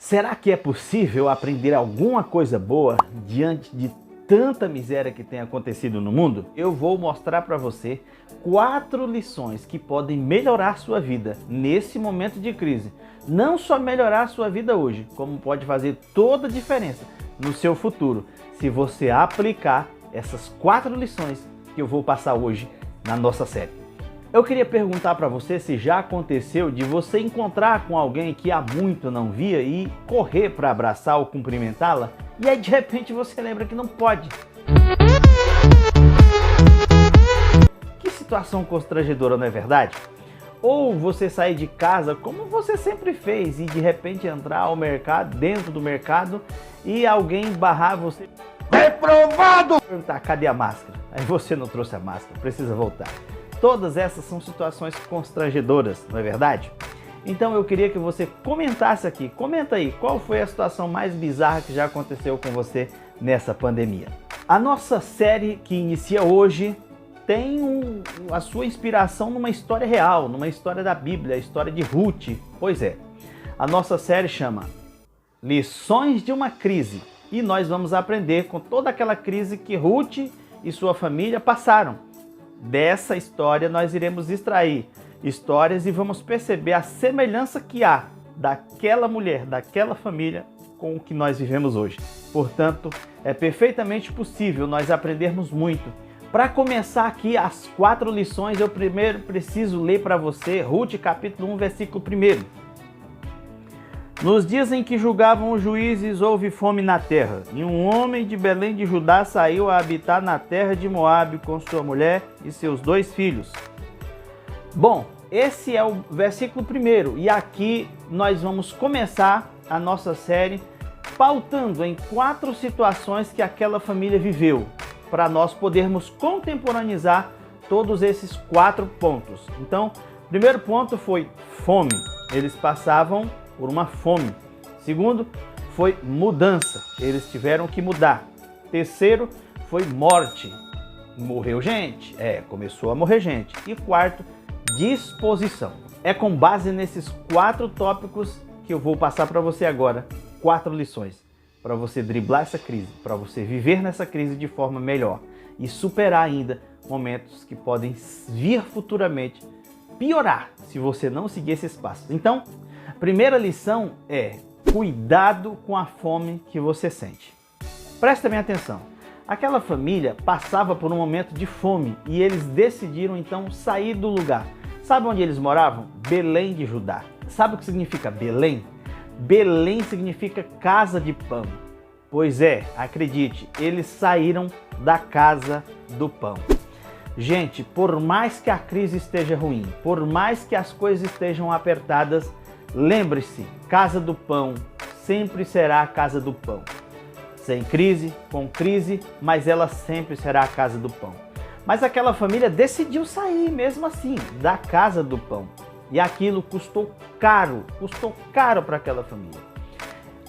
Será que é possível aprender alguma coisa boa diante de tanta miséria que tem acontecido no mundo? Eu vou mostrar para você 4 lições que podem melhorar sua vida nesse momento de crise. Não só melhorar sua vida hoje, como pode fazer toda a diferença no seu futuro, se você aplicar essas 4 lições que eu vou passar hoje na nossa série. Eu queria perguntar para você se já aconteceu de você encontrar com alguém que há muito não via e correr para abraçar ou cumprimentá-la, e aí de repente você lembra que não pode. Que situação constrangedora, não é verdade? Ou você sair de casa como você sempre fez e de repente entrar ao mercado, dentro do mercado, e alguém barrar você. Reprovado! Perguntar, cadê a máscara? Aí você não trouxe a máscara, precisa voltar. Todas essas são situações constrangedoras, não é verdade? Então eu queria que você comentasse aqui, comenta aí, qual foi a situação mais bizarra que já aconteceu com você nessa pandemia. A nossa série que inicia hoje tem a sua inspiração numa história real, numa história da Bíblia, a história de Ruth. Pois é, a nossa série chama Lições de uma Crise e nós vamos aprender com toda aquela crise que Ruth e sua família passaram. Dessa história nós iremos extrair histórias e vamos perceber a semelhança que há daquela mulher, daquela família com o que nós vivemos hoje. Portanto, é perfeitamente possível nós aprendermos muito. Para começar aqui as 4 lições, eu primeiro preciso ler para você Ruth capítulo 1, versículo 1. Nos dias em que julgavam os juízes, houve fome na terra, e um homem de Belém de Judá saiu a habitar na terra de Moabe com sua mulher e seus 2 filhos. Bom, esse é o versículo 1, e aqui nós vamos começar a nossa série pautando em 4 situações que aquela família viveu, para nós podermos contemporaneizar todos esses 4 pontos. Então, o primeiro ponto foi fome. Eles passavam por uma fome. Segundo, foi mudança. Eles tiveram que mudar. Terceiro, foi morte. Morreu gente. Começou a morrer gente. E quarto, disposição. É com base nesses 4 tópicos que eu vou passar para você agora 4 lições para você driblar essa crise, para você viver nessa crise de forma melhor e superar ainda momentos que podem vir futuramente piorar se você não seguir esses passos. Então, a primeira lição é cuidado com a fome que você sente. Presta bem atenção. Aquela família passava por um momento de fome e eles decidiram então sair do lugar. Sabe onde eles moravam? Belém de Judá. Sabe o que significa Belém? Belém significa casa de pão. Pois é, acredite, eles saíram da casa do pão. Gente, por mais que a crise esteja ruim, por mais que as coisas estejam apertadas, lembre-se, casa do pão sempre será a casa do pão. Sem crise, com crise, mas ela sempre será a casa do pão. Mas aquela família decidiu sair mesmo assim, da casa do pão. E aquilo custou caro para aquela família.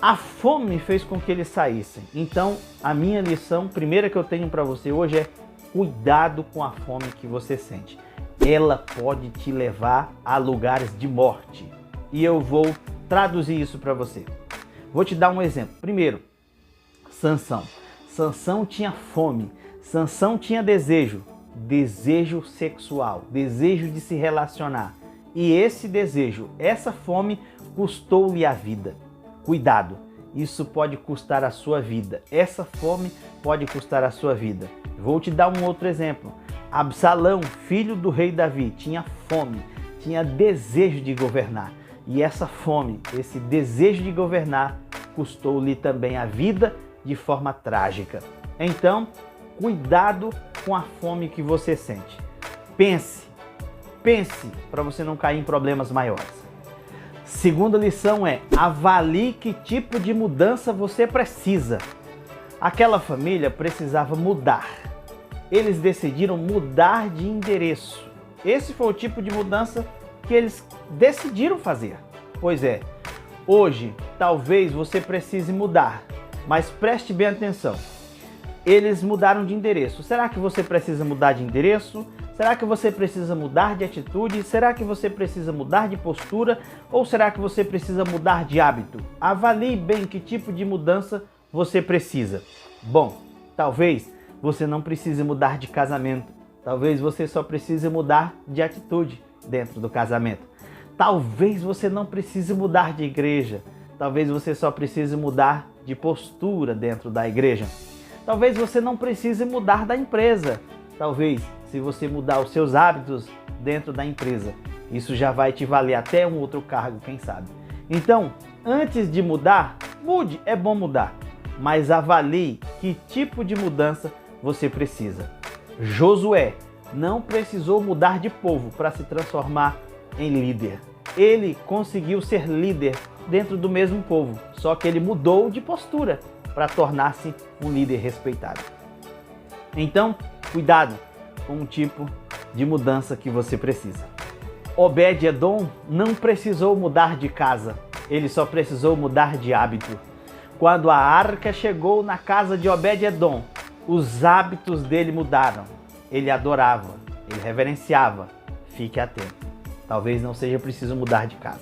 A fome fez com que eles saíssem. Então, a minha lição primeira que eu tenho para você hoje é cuidado com a fome que você sente. Ela pode te levar a lugares de morte. E eu vou traduzir isso para você. Vou te dar um exemplo. Primeiro, Sansão. Sansão tinha fome. Sansão tinha desejo sexual, desejo de se relacionar. E esse desejo, essa fome, custou-lhe a vida. Cuidado, isso pode custar a sua vida. Essa fome pode custar a sua vida. Vou te dar um outro exemplo. Absalão, filho do rei Davi, tinha fome, tinha desejo de governar. E essa fome, esse desejo de governar, custou-lhe também a vida de forma trágica. Então, cuidado com a fome que você sente. Pense para você não cair em problemas maiores. Segunda lição é, avalie que tipo de mudança você precisa. Aquela família precisava mudar. Eles decidiram mudar de endereço. Esse foi o tipo de mudança que eles decidiram fazer. Pois é, hoje talvez você precise mudar, mas preste bem atenção. Eles mudaram de endereço. Será que você precisa mudar de endereço? Será que você precisa mudar de atitude? Será que você precisa mudar de postura? Ou será que você precisa mudar de hábito? Avalie bem que tipo de mudança você precisa. Bom, talvez você não precise mudar de casamento. Talvez você só precise mudar de atitude dentro do casamento. Talvez você não precise mudar de igreja. Talvez você só precise mudar de postura dentro da igreja. Talvez você não precise mudar da empresa. Talvez, se você mudar os seus hábitos dentro da empresa, isso já vai te valer até um outro cargo, quem sabe. Então, antes de mudar, mude, é bom mudar, mas avalie que tipo de mudança você precisa. Josué não precisou mudar de povo para se transformar em líder. Ele conseguiu ser líder dentro do mesmo povo, só que ele mudou de postura para tornar-se um líder respeitado. Então, cuidado com o tipo de mudança que você precisa. Obed-Edom não precisou mudar de casa, ele só precisou mudar de hábito. Quando a arca chegou na casa de Obed-Edom, os hábitos dele mudaram. Ele adorava, ele reverenciava. Fique atento. Talvez não seja preciso mudar de casa.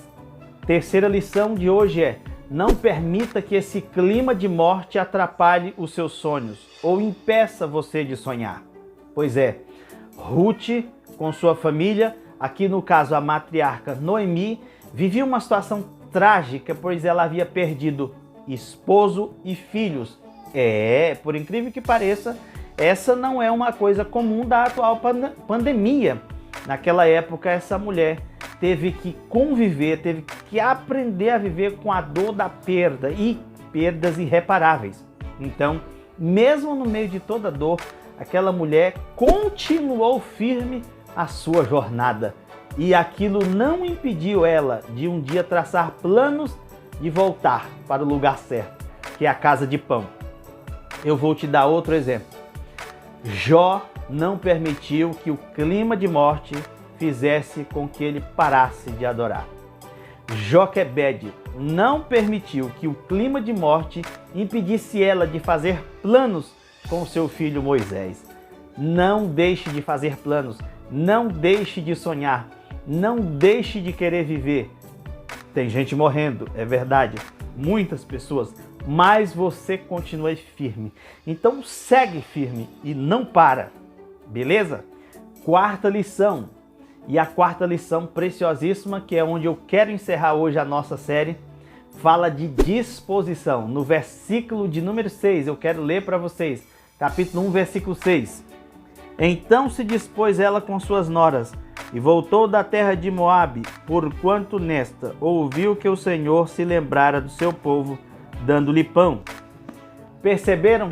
Terceira lição de hoje é: não permita que esse clima de morte atrapalhe os seus sonhos ou impeça você de sonhar. Pois é, Ruth, com sua família, aqui no caso a matriarca Noemi, vivia uma situação trágica, pois ela havia perdido esposo e filhos. Por incrível que pareça, essa não é uma coisa comum da atual pandemia. Naquela época, essa mulher teve que conviver, teve que aprender a viver com a dor da perda e perdas irreparáveis. Então, mesmo no meio de toda a dor, aquela mulher continuou firme a sua jornada. E aquilo não impediu ela de um dia traçar planos de voltar para o lugar certo, que é a casa de pão. Eu vou te dar outro exemplo. Jó não permitiu que o clima de morte fizesse com que ele parasse de adorar. Joquebede não permitiu que o clima de morte impedisse ela de fazer planos com seu filho Moisés. Não deixe de fazer planos, não deixe de sonhar, não deixe de querer viver. Tem gente morrendo, é verdade, muitas pessoas, mas você continua firme. Então segue firme e não para, beleza? Quarta lição, e a quarta lição preciosíssima, que é onde eu quero encerrar hoje a nossa série, fala de disposição. No versículo de número 6, eu quero ler para vocês, capítulo 1, versículo 6. Então se dispôs ela com suas noras, e voltou da terra de Moabe, porquanto nesta ouviu que o Senhor se lembrara do seu povo, dando-lhe pão. Perceberam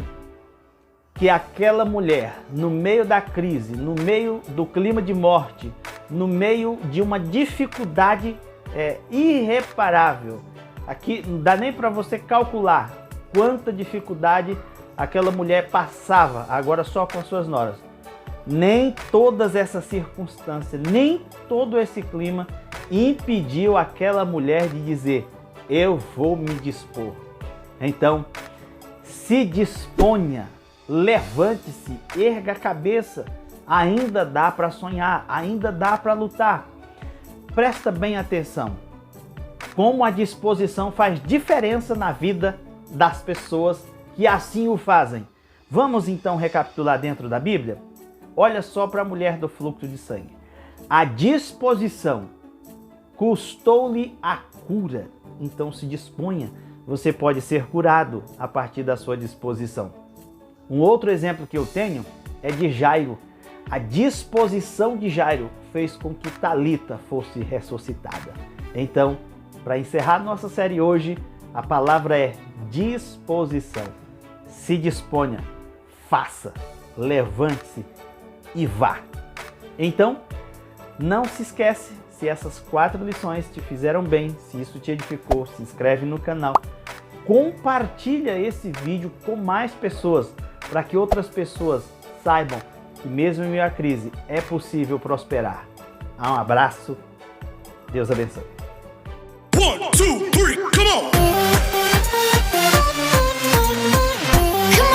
que aquela mulher, no meio da crise, no meio do clima de morte, no meio de uma dificuldade irreparável, aqui não dá nem para você calcular quanta dificuldade aquela mulher passava, agora só com as suas noras. Nem todas essas circunstâncias, nem todo esse clima impediu aquela mulher de dizer: eu vou me dispor. Então, se disponha, levante-se, erga a cabeça, ainda dá para sonhar, ainda dá para lutar. Presta bem atenção, como a disposição faz diferença na vida das pessoas que assim o fazem. Vamos então recapitular dentro da Bíblia? Olha só para a mulher do fluxo de sangue. A disposição custou-lhe a cura. Então se disponha, você pode ser curado a partir da sua disposição. Um outro exemplo que eu tenho é de Jairo. A disposição de Jairo fez com que Talita fosse ressuscitada. Então, para encerrar nossa série hoje, a palavra é disposição. Se disponha, faça, levante-se e vá. Então, não se esquece, se essas 4 lições te fizeram bem, se isso te edificou, se inscreve no canal, compartilha esse vídeo com mais pessoas, para que outras pessoas saibam que mesmo em meio à crise é possível prosperar. Um abraço, Deus abençoe. 1, 2, 3, come on!